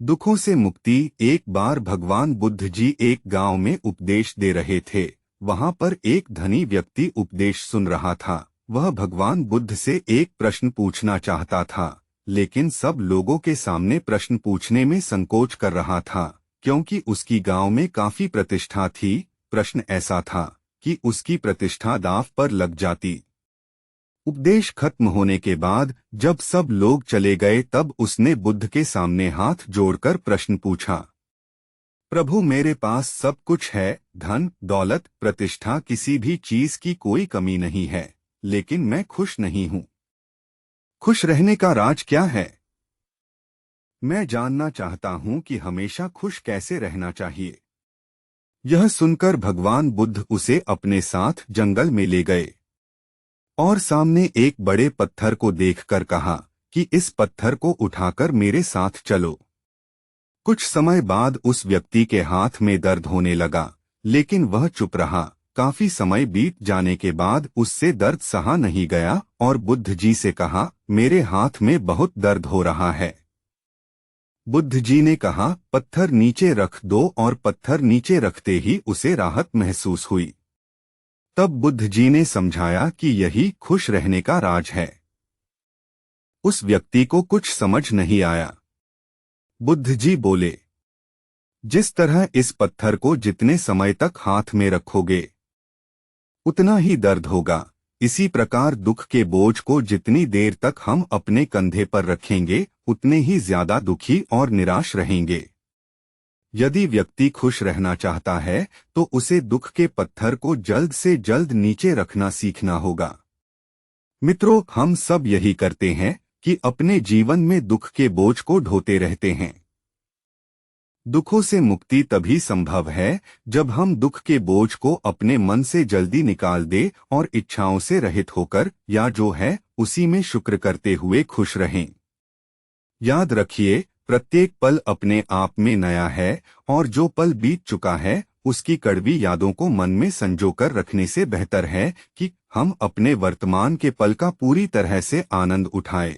दुखों से मुक्ति। एक बार भगवान बुद्ध जी एक गांव में उपदेश दे रहे थे। वहां पर एक धनी व्यक्ति उपदेश सुन रहा था। वह भगवान बुद्ध से एक प्रश्न पूछना चाहता था, लेकिन सब लोगों के सामने प्रश्न पूछने में संकोच कर रहा था, क्योंकि उसकी गांव में काफी प्रतिष्ठा थी। प्रश्न ऐसा था कि उसकी प्रतिष्ठा दांव पर लग जाती। उपदेश खत्म होने के बाद जब सब लोग चले गए तब उसने बुद्ध के सामने हाथ जोड़कर प्रश्न पूछा, प्रभु, मेरे पास सब कुछ है, धन दौलत प्रतिष्ठा, किसी भी चीज की कोई कमी नहीं है, लेकिन मैं खुश नहीं हूँ। खुश रहने का राज क्या है? मैं जानना चाहता हूँ कि हमेशा खुश कैसे रहना चाहिए। यह सुनकर भगवान बुद्ध उसे अपने साथ जंगल में ले गए और सामने एक बड़े पत्थर को देखकर कहा कि इस पत्थर को उठाकर मेरे साथ चलो। कुछ समय बाद उस व्यक्ति के हाथ में दर्द होने लगा, लेकिन वह चुप रहा। काफी समय बीत जाने के बाद उससे दर्द सहा नहीं गया और बुद्ध जी से कहा, मेरे हाथ में बहुत दर्द हो रहा है। बुद्ध जी ने कहा, पत्थर नीचे रख दो, और पत्थर नीचे रखते ही उसे राहत महसूस हुई। तब बुद्ध जी ने समझाया कि यही खुश रहने का राज है। उस व्यक्ति को कुछ समझ नहीं आया। बुद्ध जी बोले, जिस तरह इस पत्थर को जितने समय तक हाथ में रखोगे उतना ही दर्द होगा, इसी प्रकार दुख के बोझ को जितनी देर तक हम अपने कंधे पर रखेंगे उतने ही ज्यादा दुखी और निराश रहेंगे। यदि व्यक्ति खुश रहना चाहता है तो उसे दुख के पत्थर को जल्द से जल्द नीचे रखना सीखना होगा। मित्रों, हम सब यही करते हैं कि अपने जीवन में दुख के बोझ को ढोते रहते हैं। दुखों से मुक्ति तभी संभव है जब हम दुख के बोझ को अपने मन से जल्दी निकाल दे और इच्छाओं से रहित होकर या जो है उसी में शुक्र करते हुए खुश रहें। याद रखिए, प्रत्येक पल अपने आप में नया है और जो पल बीत चुका है उसकी कड़वी यादों को मन में संजोकर रखने से बेहतर है कि हम अपने वर्तमान के पल का पूरी तरह से आनंद उठाएं।